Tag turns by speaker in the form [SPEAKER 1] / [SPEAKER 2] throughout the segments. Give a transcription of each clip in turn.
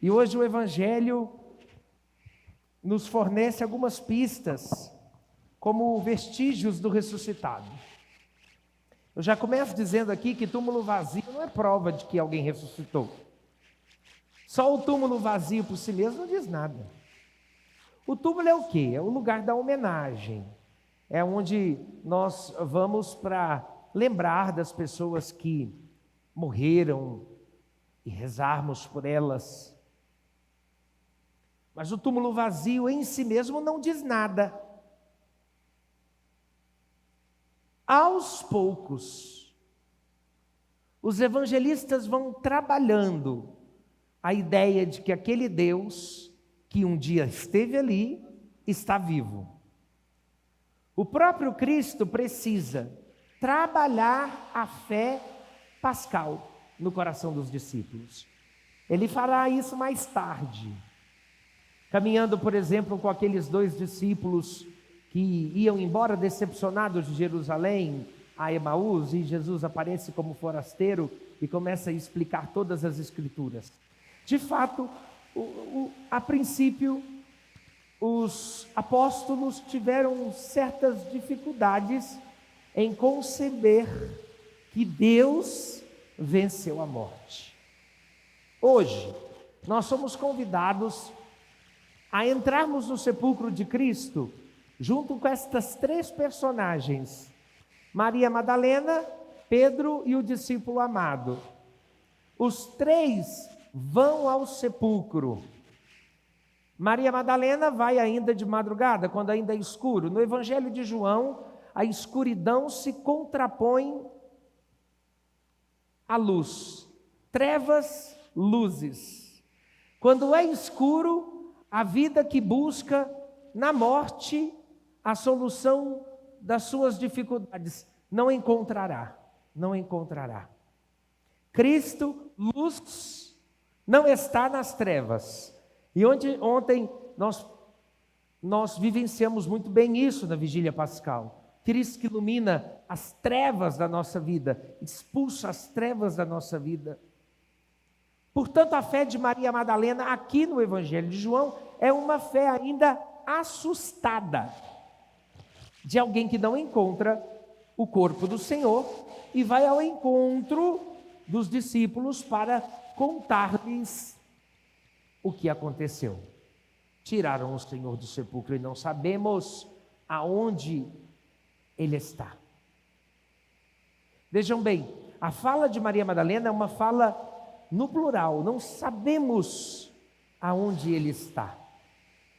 [SPEAKER 1] E hoje o Evangelho nos fornece algumas pistas, como vestígios do ressuscitado. Eu já começo dizendo aqui que túmulo vazio não é prova de que alguém ressuscitou. Só o túmulo vazio por si mesmo não diz nada. O túmulo é o quê? É o lugar da homenagem. É onde nós vamos para lembrar das pessoas que morreram e rezarmos por elas. Mas o túmulo vazio em si mesmo não diz nada. Aos poucos, os evangelistas vão trabalhando a ideia de que aquele Deus que um dia esteve ali está vivo. O próprio Cristo precisa trabalhar a fé pascal no coração dos discípulos. Ele fará isso mais tarde, caminhando, por exemplo, com aqueles 2 discípulos que iam embora decepcionados de Jerusalém a Emaús, e Jesus aparece como forasteiro e começa a explicar todas as Escrituras. De fato, a princípio, os apóstolos tiveram certas dificuldades em conceber que Deus venceu a morte. Hoje, nós somos convidados a entrarmos no sepulcro de Cristo, junto com estas 3 personagens, Maria Madalena, Pedro e o discípulo amado. Os 3 vão ao sepulcro. Maria Madalena vai ainda de madrugada, quando ainda é escuro. No Evangelho de João, a escuridão se contrapõe à luz. Trevas, luzes. Quando é escuro, a vida que busca na morte a solução das suas dificuldades não encontrará. Cristo, luz, não está nas trevas. E ontem nós vivenciamos muito bem isso na vigília pascal. Cristo que ilumina as trevas da nossa vida, expulsa as trevas da nossa vida. Portanto, a fé de Maria Madalena aqui no Evangelho de João é uma fé ainda assustada, de alguém que não encontra o corpo do Senhor e vai ao encontro dos discípulos para contar-lhes o que aconteceu. Tiraram o Senhor do sepulcro e não sabemos aonde ele está. Vejam bem, a fala de Maria Madalena é uma fala no plural, não sabemos aonde ele está.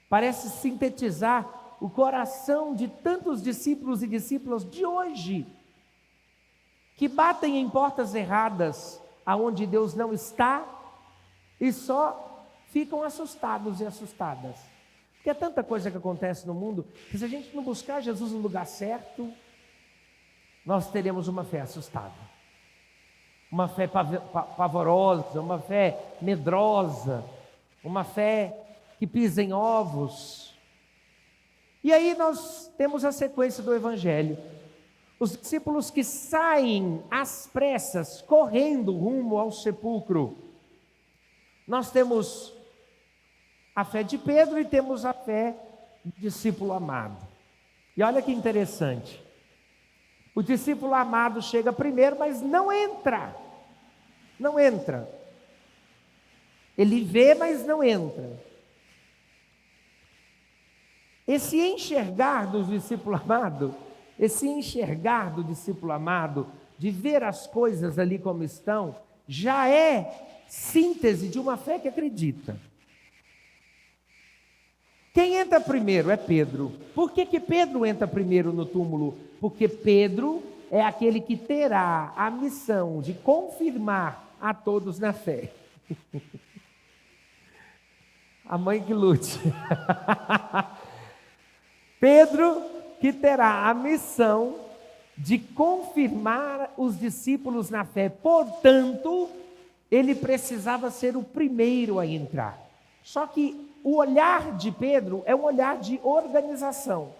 [SPEAKER 1] Parece sintetizar o coração de tantos discípulos e discípulas de hoje, que batem em portas erradas, aonde Deus não está, e só ficam assustados e assustadas. Porque é tanta coisa que acontece no mundo, que se a gente não buscar Jesus no lugar certo, nós teremos uma fé assustada. Uma fé pavorosa, uma fé medrosa, uma fé que pisa em ovos. E aí nós temos a sequência do Evangelho. Os discípulos que saem às pressas, correndo rumo ao sepulcro. Nós temos a fé de Pedro e temos a fé do discípulo amado. E olha que interessante. O discípulo amado chega primeiro, mas não entra. Não entra. Ele vê, mas não entra. Esse enxergar do discípulo amado, de ver as coisas ali como estão, já é síntese de uma fé que acredita. Quem entra primeiro é Pedro. Por que Pedro entra primeiro no túmulo? Porque Pedro é aquele que terá a missão de confirmar a todos na fé. A mãe que lute. Pedro que terá a missão de confirmar os discípulos na fé. Portanto, ele precisava ser o primeiro a entrar. Só que o olhar de Pedro é um olhar de organização.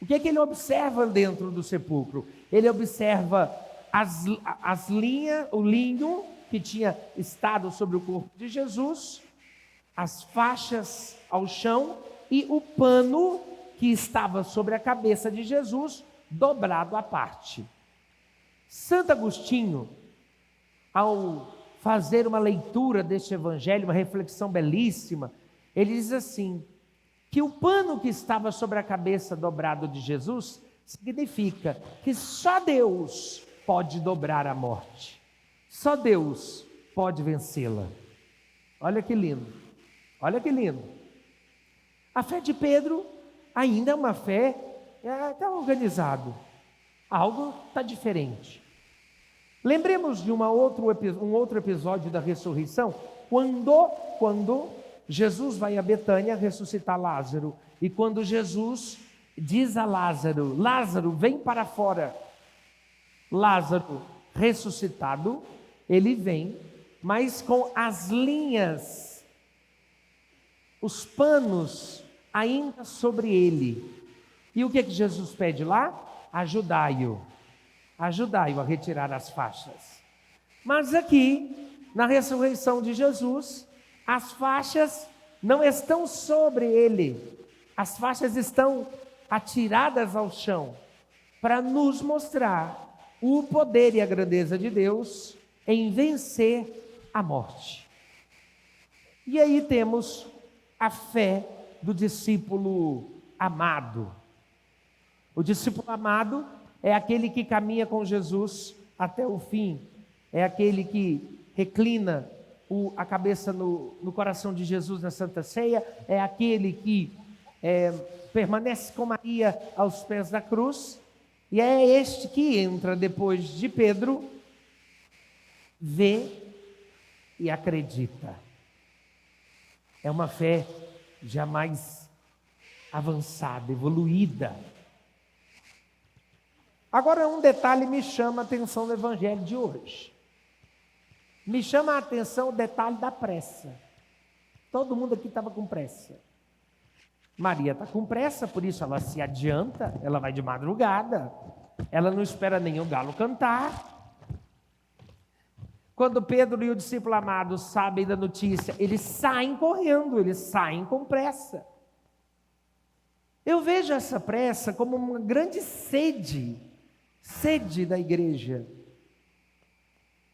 [SPEAKER 1] O que é que ele observa dentro do sepulcro? Ele observa as linhas, o linho que tinha estado sobre o corpo de Jesus, as faixas ao chão e o pano que estava sobre a cabeça de Jesus dobrado à parte. Santo Agostinho, ao fazer uma leitura deste evangelho, uma reflexão belíssima, ele diz assim, que o pano que estava sobre a cabeça dobrado de Jesus significa que só Deus pode dobrar a morte, só Deus pode vencê-la. Olha que lindo, olha que lindo. A fé de Pedro ainda é uma fé, está organizado, algo está diferente. Lembremos de um outro episódio da ressurreição, quando Jesus vai a Betânia ressuscitar Lázaro, e quando Jesus diz a Lázaro, Lázaro, vem para fora. Lázaro ressuscitado, ele vem, mas com as linhas, os panos ainda sobre ele. E o que Jesus pede lá? Ajudai-o a retirar as faixas. Mas aqui, na ressurreição de Jesus, as faixas não estão sobre ele, as faixas estão atiradas ao chão, para nos mostrar o poder e a grandeza de Deus em vencer a morte. E aí temos a fé do discípulo amado. O discípulo amado é aquele que caminha com Jesus até o fim, é aquele que reclina a cabeça no coração de Jesus na Santa Ceia, é aquele que permanece com Maria aos pés da cruz, e é este que entra depois de Pedro, vê e acredita. É uma fé jamais avançada, evoluída. Agora, um detalhe me chama a atenção no evangelho de hoje. Me chama a atenção o detalhe da pressa. Todo mundo aqui estava com pressa. Maria está com pressa, por isso ela se adianta, ela vai de madrugada, ela não espera nem o galo cantar. Quando Pedro e o discípulo amado sabem da notícia, eles saem correndo, eles saem com pressa. Eu vejo essa pressa como uma grande sede da igreja,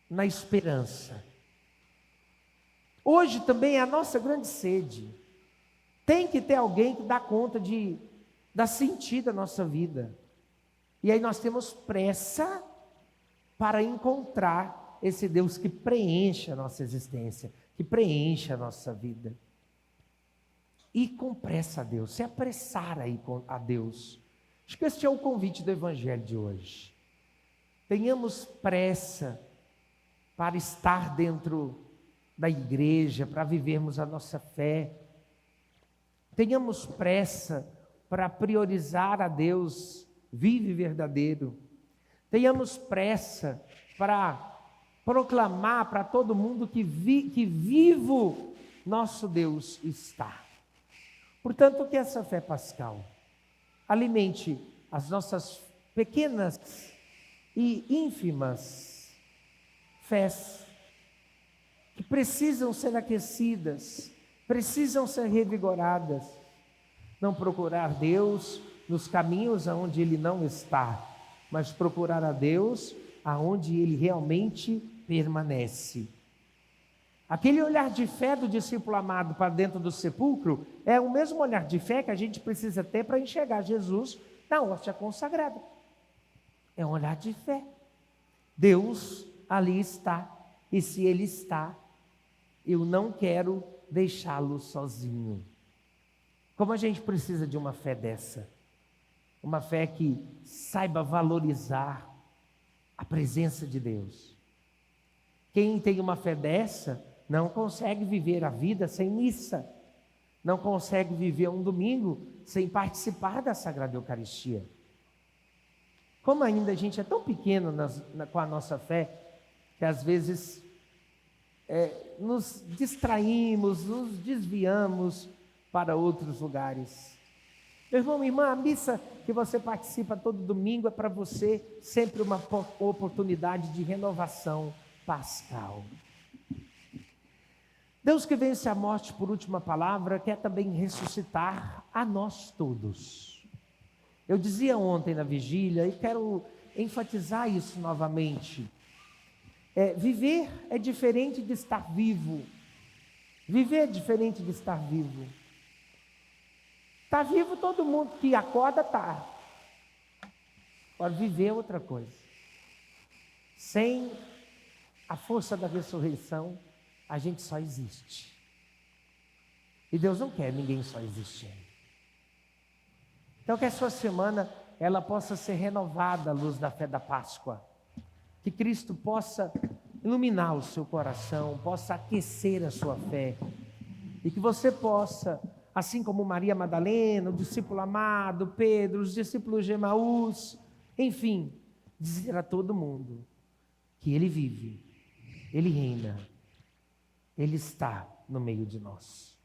[SPEAKER 1] na esperança. Hoje também é a nossa grande sede. Tem que ter alguém que dá conta de dar sentido à nossa vida. E aí nós temos pressa para encontrar esse Deus que preenche a nossa existência, que preenche a nossa vida. E com pressa a Deus, se apressar aí a Deus. Acho que esse é o convite do evangelho de hoje. Tenhamos pressa para estar dentro da igreja, para vivermos a nossa fé. Tenhamos pressa para priorizar a Deus vivo e verdadeiro. Tenhamos pressa para proclamar para todo mundo que vivo nosso Deus está. Portanto, que essa fé pascal alimente as nossas pequenas e ínfimas fés, que precisam ser aquecidas, precisam ser revigoradas. Não procurar Deus nos caminhos aonde Ele não está, mas procurar a Deus aonde Ele realmente permanece. Aquele olhar de fé do discípulo amado para dentro do sepulcro é o mesmo olhar de fé que a gente precisa ter para enxergar Jesus na hóstia consagrada. É um olhar de fé. Deus ali está, e se Ele está, eu não quero deixá-lo sozinho. Como a gente precisa de uma fé dessa? Uma fé que saiba valorizar a presença de Deus. Quem tem uma fé dessa não consegue viver a vida sem missa, não consegue viver um domingo sem participar da Sagrada Eucaristia. Como ainda a gente é tão pequeno com a nossa fé, que às vezes nos distraímos, nos desviamos para outros lugares. Meu irmão, minha irmã, a missa que você participa todo domingo é para você sempre uma oportunidade de renovação pascal. Deus que vence a morte por última palavra, quer também ressuscitar a nós todos. Eu dizia ontem na vigília, e quero enfatizar isso novamente. Viver é diferente de estar vivo. Viver é diferente de estar vivo. Está vivo todo mundo que acorda, está. Agora, viver é outra coisa. Sem a força da ressurreição, a gente só existe. E Deus não quer ninguém só existindo. Então, que a sua semana ela possa ser renovada à luz da fé da Páscoa. Que Cristo possa iluminar o seu coração, possa aquecer a sua fé. E que você possa, assim como Maria Madalena, o discípulo amado, Pedro, os discípulos de Emaús, enfim, dizer a todo mundo que Ele vive, Ele reina, Ele está no meio de nós.